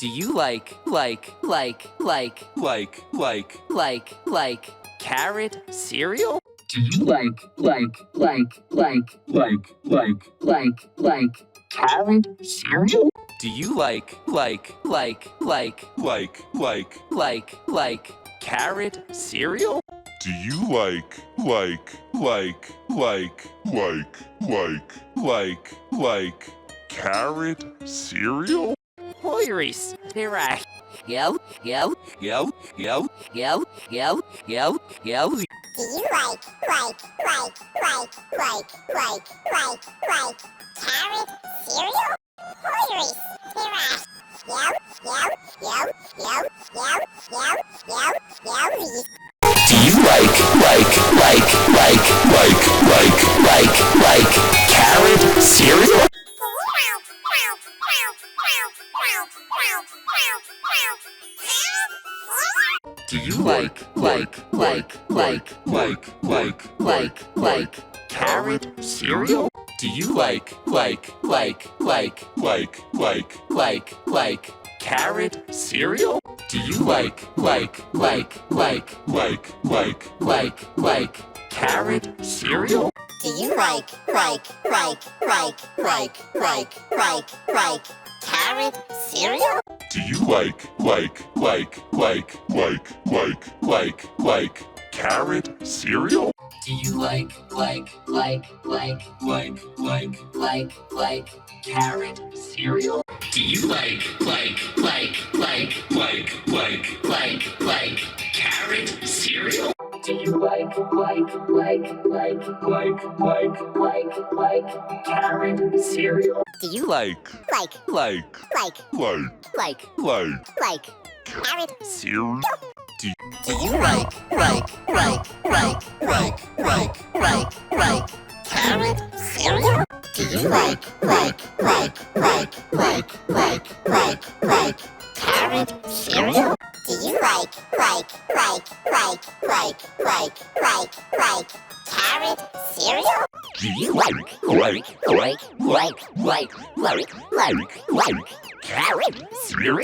Do you like carrot cereal? Do you like carrot cereal? Do you like carrot cereal? Do you like carrot cereal? Hoiris, tira. Yo. Do you like carrot cereal? Hoiris, tira. Yo. Do you like carrot cereal? Do you like carrot cereal? Do you like carrot cereal? Do you like carrot cereal? Do you like carrot cereal? Do you like carrot cereal? Do you like carrot cereal? Do you like carrot cereal? Do you like carrot cereal? Do you Like carrot? cereal? Do you like carrot cereal? Do you like carrot cereal? Do you like carrot cereal? Do you like carrot cereal?